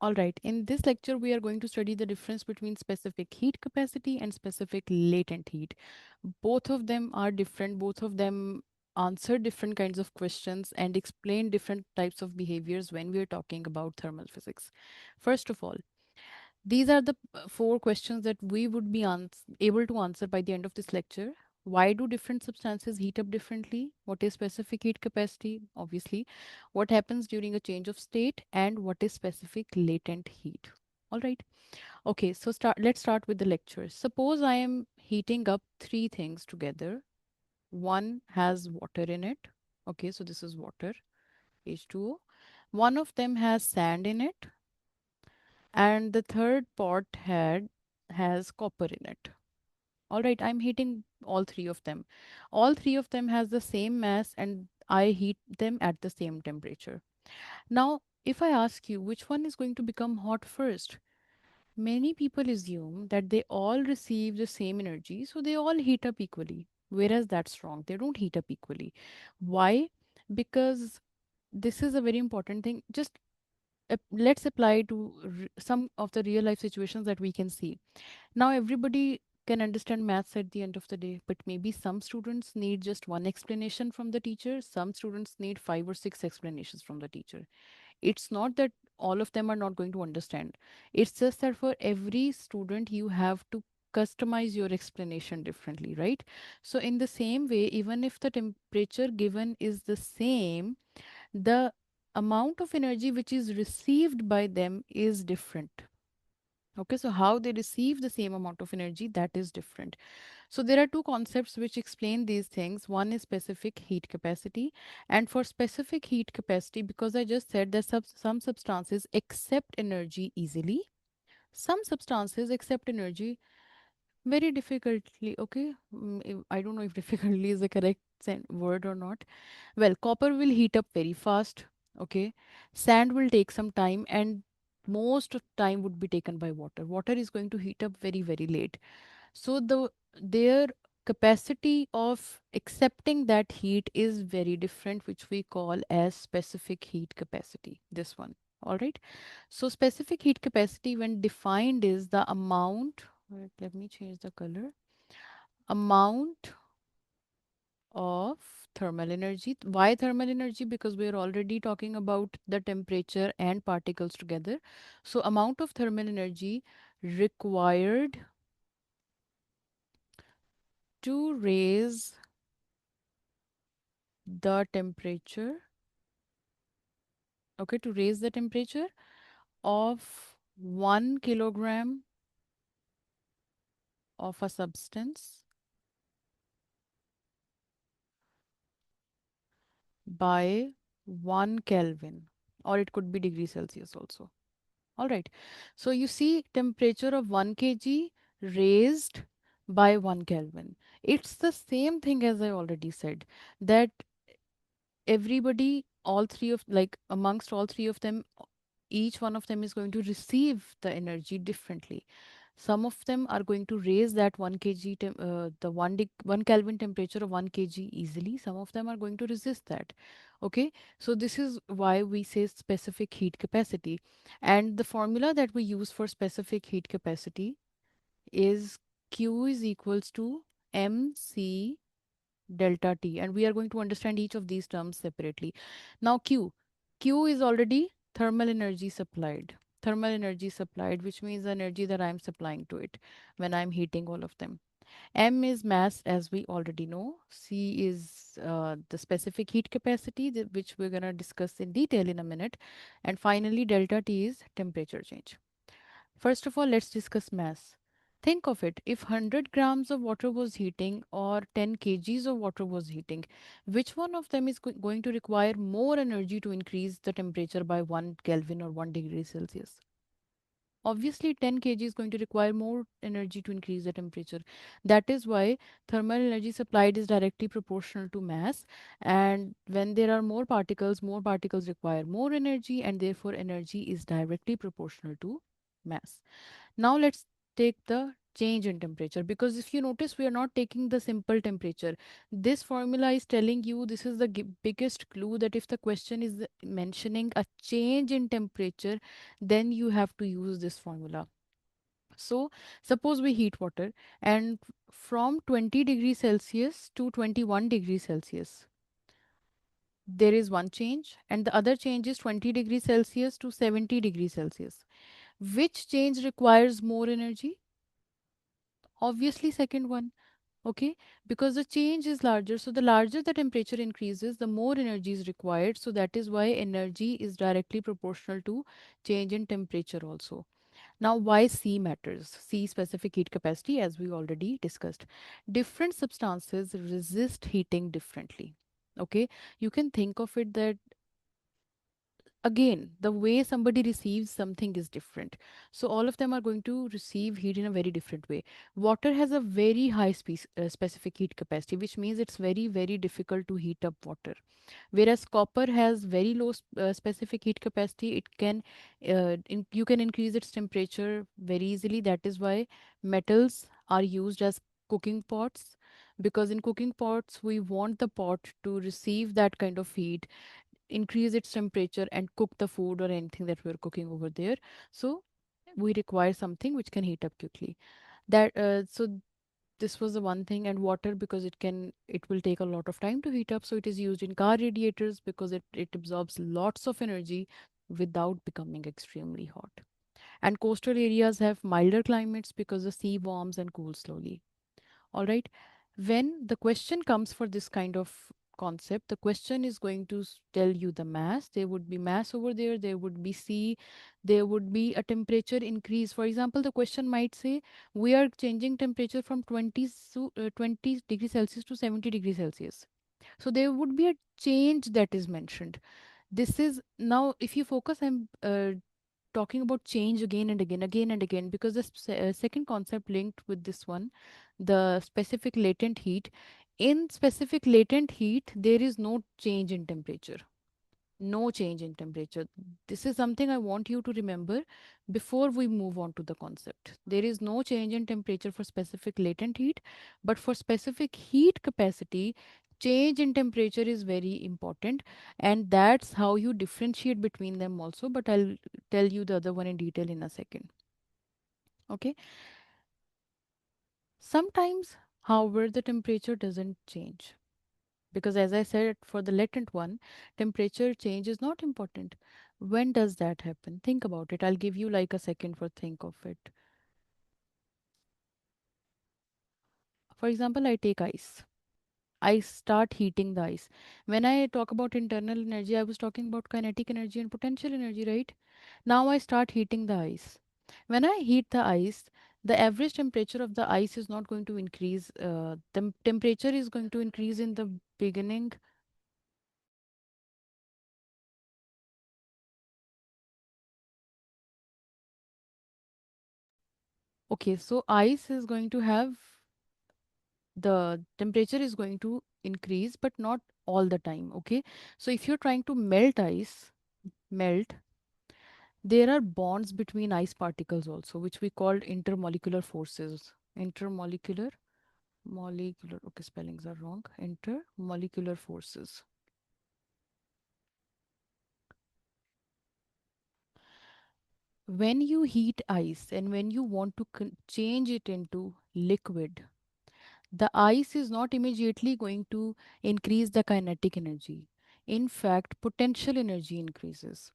All right, in this lecture, we are going to study the difference between specific heat capacity and specific latent heat. Both of them are different, both of them answer different kinds of questions and explain different types of behaviors when we are talking about thermal physics. First of all, these are the four questions that we would be able to answer by the end of this lecture. Why do different substances heat up differently? What is specific heat capacity? Obviously, what happens during a change of state, and what is specific latent heat? All right. Okay, so let's start with the lecture. Suppose I am heating up three things together. One has water in it. Okay, so this is water, H2O. One of them has sand in it, and the third pot had has copper in it. All right, I'm heating all three of them. All three of them has the same mass, and I heat them at the same temperature. Now, if I ask you which one is going to become hot first, many people assume that they all receive the same energy, so they all heat up equally. Whereas that's wrong. They don't heat up equally. Why? Because this is a very important thing. Just let's apply to some of the real life situations that we can see. Now, everybody can understand maths at the end of the day, but maybe some students need just one explanation from the teacher, some students need five or six explanations from the teacher. It's not that all of them are not going to understand, it's just that for every student, you have to customize your explanation differently, right? So, in the same way, even if the temperature given is the same, the amount of energy which is received by them is different. Okay, so how they receive the same amount of energy, that is different. So there are two concepts which explain these things. One is specific heat capacity, and for specific heat capacity, because I just said that some substances accept energy easily, some substances accept energy very difficultly. Okay. I don't know if difficultly is the correct word or not. Well, copper will heat up very fast. Okay. Sand will take some time, and most of time would be taken by water. Water is going to heat up very, very late. So their capacity of accepting that heat is very different, which we call as specific heat capacity. This one. All right. So specific heat capacity, when defined, is the amount. Wait, let me change the color. Amount of thermal energy. Why thermal energy? Because we are already talking about the temperature and particles together. So amount of thermal energy required to raise the temperature, okay, to raise the temperature of 1 kilogram of a substance by 1 Kelvin, or it could be degree Celsius also. All right. So you see temperature of 1 kg raised by 1 Kelvin. It's the same thing as I already said, that everybody, all three of, like amongst all three of them, each one of them is going to receive the energy differently. Some of them are going to raise that 1 kg, 1 Kelvin temperature of 1 kg easily. Some of them are going to resist that. Okay, so this is why we say specific heat capacity. And the formula that we use for specific heat capacity is Q is equals to mc delta T. And we are going to understand each of these terms separately. Now, Q is already thermal energy supplied. Thermal energy supplied, which means the energy that I'm supplying to it when I'm heating all of them. M is mass, as we already know. C is the specific heat capacity, which we're going to discuss in detail in a minute. And finally, delta T is temperature change. First of all, let's discuss mass. Think of it, if 100 grams of water was heating or 10 kgs of water was heating, which one of them is going to require more energy to increase the temperature by 1 Kelvin or 1 degree Celsius? Obviously, 10 kg is going to require more energy to increase the temperature. That is why thermal energy supplied is directly proportional to mass. And when there are more particles require more energy, and therefore energy is directly proportional to mass. Now let's take the change in temperature. Because if you notice, we are not taking the simple temperature. This formula is telling you, this is the biggest clue, that if the question is mentioning a change in temperature, then you have to use this formula. So suppose we heat water, and from 20 degrees Celsius to 21 degrees Celsius, there is one change, and the other change is 20 degrees Celsius to 70 degrees Celsius. Which change requires more energy? Obviously, second one. Okay, because the change is larger, so the larger the temperature increases, the more energy is required. So that is why energy is directly proportional to change in temperature also. Now, why C matters? C, specific heat capacity, as we already discussed. Different substances resist heating differently. Okay, you can think of it that, again, the way somebody receives something is different. So all of them are going to receive heat in a very different way. Water has a very high specific heat capacity, which means it's very, very difficult to heat up water. Whereas copper has very low specific heat capacity. It can you can increase its temperature very easily. That is why metals are used as cooking pots, because in cooking pots we want the pot to receive that kind of heat, increase its temperature, and cook the food or anything that we're cooking over there. So we require something which can heat up quickly. That so this was the one thing. And water, because it will take a lot of time to heat up, so it is used in car radiators, because it absorbs lots of energy without becoming extremely hot. And coastal areas have milder climates because the sea warms and cools slowly. All right. When the question comes for this kind of concept, the question is going to tell you the mass. There would be mass over there, there would be sea, there would be a temperature increase. For example, the question might say, we are changing temperature from 20 degrees Celsius to 70 degrees Celsius. So there would be a change that is mentioned. This is now, if you focus, I'm talking about change again and again, again and again, because the second concept linked with this one, the specific latent heat. In specific latent heat, there is no change in temperature. No change in temperature. This is something I want you to remember before we move on to the concept. There is no change in temperature for specific latent heat, but for specific heat capacity, change in temperature is very important, and that's how you differentiate between them also. But I'll tell you the other one in detail in a second. Okay. Sometimes, however, the temperature doesn't change. Because as I said, for the latent one, temperature change is not important. When does that happen? Think about it. I'll give you like a second for think of it. For example, I take ice. I start heating the ice. When I talk about internal energy, I was talking about kinetic energy and potential energy, right? Now I start heating the ice. When I heat the ice, the average temperature of the ice is not going to increase. The temperature is going to increase in the beginning. Okay, so ice is going to have, the temperature is going to increase, but not all the time. Okay, so if you're trying to melt, there are bonds between ice particles also, which we called intermolecular forces. Intermolecular molecular, okay, spellings are wrong. Intermolecular forces. When you heat ice and when you want to change it into liquid, the ice is not immediately going to increase the kinetic energy. In fact, potential energy increases.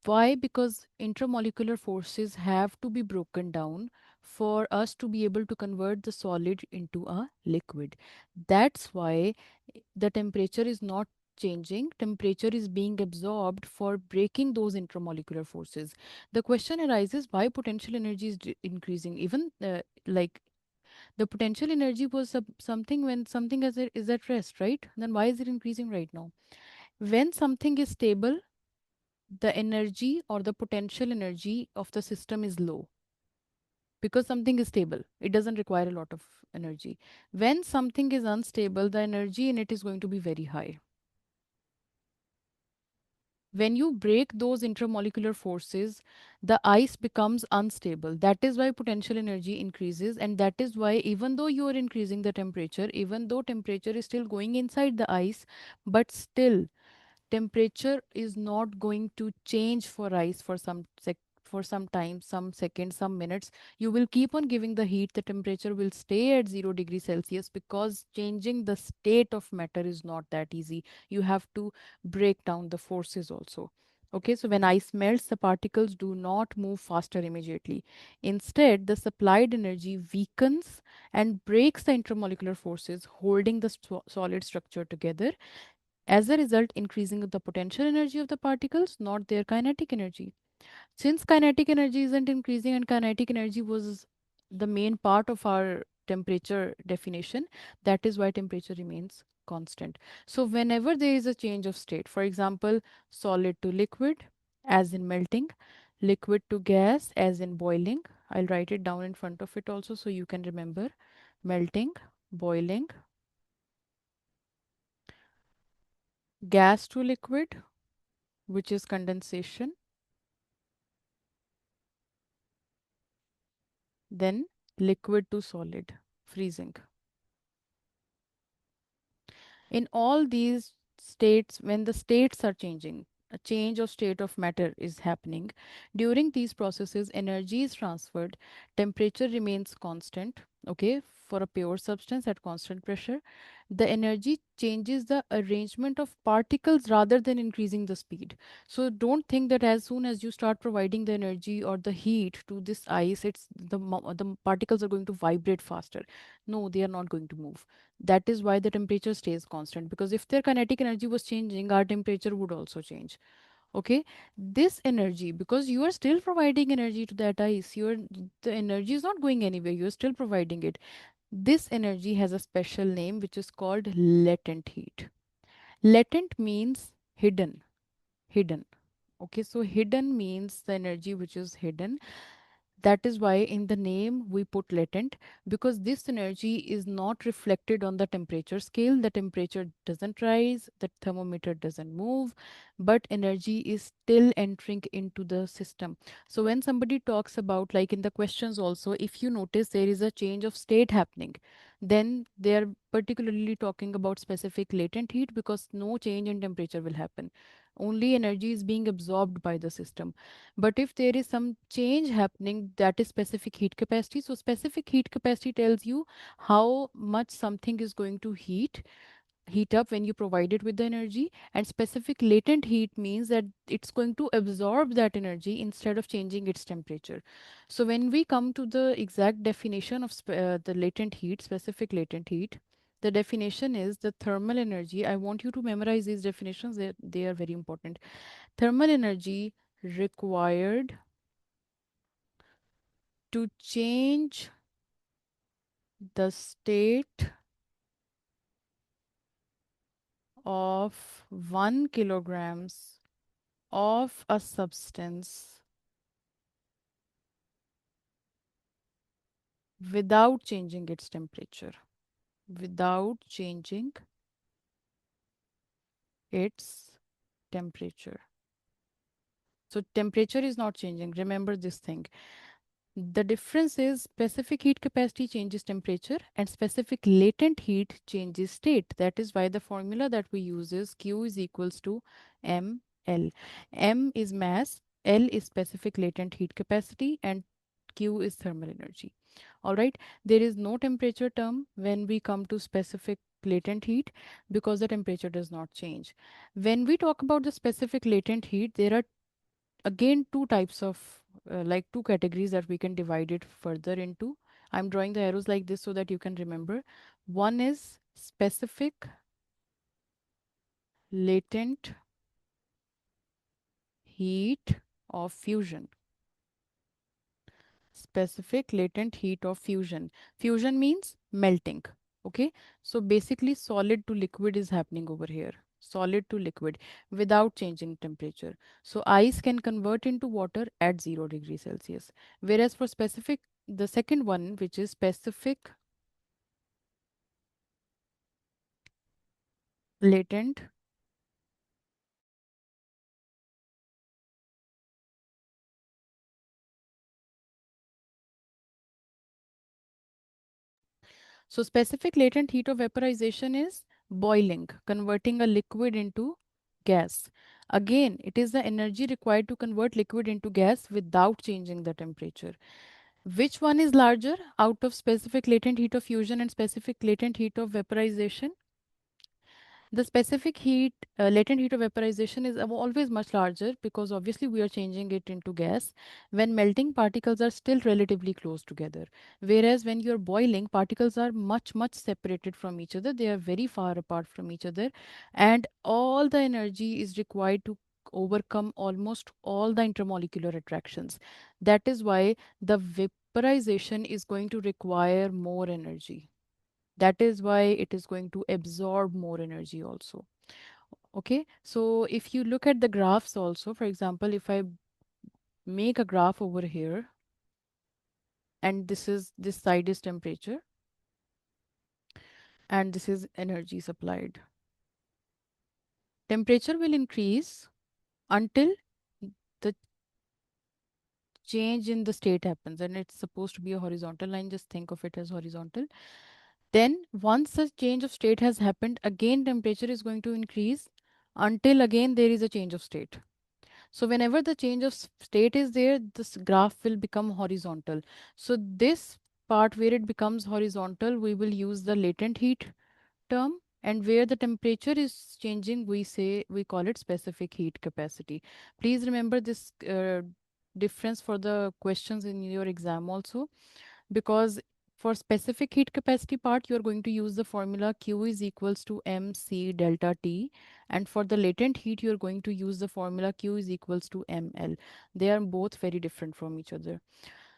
Why? Because intramolecular forces have to be broken down for us to be able to convert the solid into a liquid. That's why the temperature is not changing. Temperature is being absorbed for breaking those intramolecular forces. The question arises, why potential energy is increasing? Even like the potential energy was something when something is at rest, right? Then why is it increasing right now? When something is stable, the energy or the potential energy of the system is low, because something is stable. It doesn't require a lot of energy. When something is unstable, the energy in it is going to be very high. When you break those intermolecular forces, the ice becomes unstable. That is why potential energy increases, and that is why, even though you are increasing the temperature, even though temperature is still going inside the ice, but still temperature is not going to change for ice for for some time, some seconds, some minutes. You will keep on giving the heat, the temperature will stay at 0 degrees Celsius, because changing the state of matter is not that easy. You have to break down the forces also. Okay, so when ice melts, the particles do not move faster immediately. Instead, the supplied energy weakens and breaks the intermolecular forces holding the solid structure together, as a result increasing the potential energy of the particles, not their kinetic energy. Since kinetic energy isn't increasing, and kinetic energy was the main part of our temperature definition, that is why temperature remains constant. So whenever there is a change of state, for example, solid to liquid, as in melting, liquid to gas, as in boiling, I'll write it down in front of it also so you can remember: melting, boiling, gas to liquid, which is condensation, then liquid to solid, freezing. In all these states, when the states are changing, a change of state of matter is happening. During these processes, energy is transferred, temperature remains constant, okay, for a pure substance at constant pressure. The energy changes the arrangement of particles rather than increasing the speed. So don't think that as soon as you start providing the energy or the heat to this ice, it's the particles are going to vibrate faster. No, they are not going to move. That is why the temperature stays constant, because if their kinetic energy was changing, our temperature would also change. Okay, this energy, because you are still providing energy to that ice, the energy is not going anywhere, you are still providing it. This energy has a special name which is called latent heat. Latent means hidden. Hidden. Okay, so hidden means the energy which is hidden. That is why in the name we put latent, because this energy is not reflected on the temperature scale. The temperature doesn't rise, the thermometer doesn't move, but energy is still entering into the system. So when somebody talks about, like in the questions also, if you notice there is a change of state happening, then they are particularly talking about specific latent heat, because no change in temperature will happen. Only energy is being absorbed by the system. But if there is some change happening, that is specific heat capacity. So specific heat capacity tells you how much something is going to heat up when you provide it with the energy. And specific latent heat means that it's going to absorb that energy instead of changing its temperature. So when we come to the exact definition of the latent heat, specific latent heat, the definition is the thermal energy. I want you to memorize these definitions, they are very important. Thermal energy required to change the state of 1 kilograms of a substance without changing its temperature. Without changing its temperature. So temperature is not changing. Remember this thing. The difference is specific heat capacity changes temperature and specific latent heat changes state. That is why the formula that we use is Q is equals to mL. M is mass, L is specific latent heat capacity, and Q is thermal energy. All right. There is no temperature term when we come to specific latent heat, because the temperature does not change. When we talk about the specific latent heat, there are again two types of like two categories that we can divide it further into. I'm drawing the arrows like this so that you can remember. One is specific latent heat of fusion. Specific latent heat of fusion. Fusion means melting. Okay, so basically solid to liquid is happening over here. Solid to liquid without changing temperature. So ice can convert into water at 0 degrees Celsius. Whereas for specific, the second one, which is specific latent So specific latent heat of vaporization is boiling, converting a liquid into gas. Again, it is the energy required to convert liquid into gas without changing the temperature. Which one is larger out of specific latent heat of fusion and specific latent heat of vaporization? The specific heat, latent heat of vaporization is always much larger because obviously we are changing it into gas when melting particles are still relatively close together. Whereas when you're boiling, particles are much separated from each other. They are very far apart from each other, and all the energy is required to overcome almost all the intermolecular attractions. That is why the vaporization is going to require more energy. That is why it is going to absorb more energy also. Okay, so if you look at the graphs also, for example, if I make a graph over here, and this side is temperature and this is energy supplied, temperature will increase until the change in the state happens, and it's supposed to be a horizontal line. Just think of it as horizontal. Then once a change of state has happened, again temperature is going to increase until again there is a change of state. So whenever the change of state is there, this graph will become horizontal. So this part where it becomes horizontal, we will use the latent heat term, and where the temperature is changing, we call it specific heat capacity. Please remember this difference for the questions in your exam also, because for specific heat capacity part you are going to use the formula Q is equals to mc delta T, and for the latent heat you are going to use the formula Q is equals to ml. They are both very different from each other.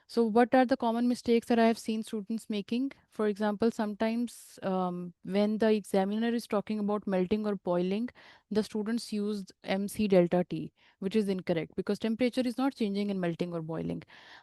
So, what are the common mistakes that I have seen students making? For example, sometimes when the examiner is talking about melting or boiling, the students use mc delta T, which is incorrect because temperature is not changing in melting or boiling.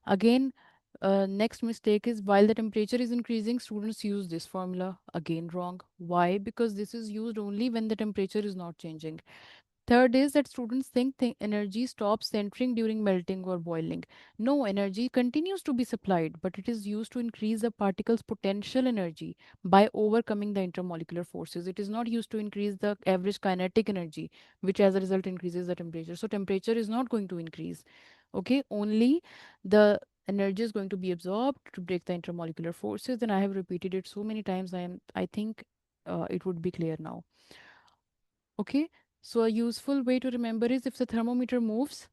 Again, next mistake is while the temperature is increasing, students use this formula. Again, wrong. Why? Because this is used only when the temperature is not changing. Third is that students think energy stops centering during melting or boiling. No, energy continues to be supplied, but it is used to increase the particle's potential energy by overcoming the intermolecular forces. It is not used to increase the average kinetic energy, which as a result increases the temperature. So, temperature is not going to increase. Okay, only the energy is going to be absorbed to break the intermolecular forces. And I have repeated it so many times. I think it would be clear now. Okay, so a useful way to remember is if the thermometer moves,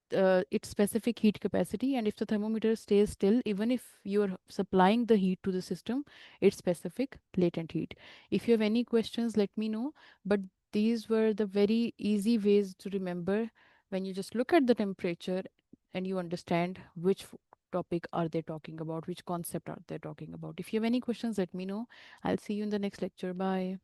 its specific heat capacity, and if the thermometer stays still, even if you're supplying the heat to the system, its specific latent heat. If you have any questions, let me know. But these were the very easy ways to remember when you just look at the temperature and you understand which topic are they talking about, which concept are they talking about. If you have any questions, let me know. I'll see you in the next lecture. Bye.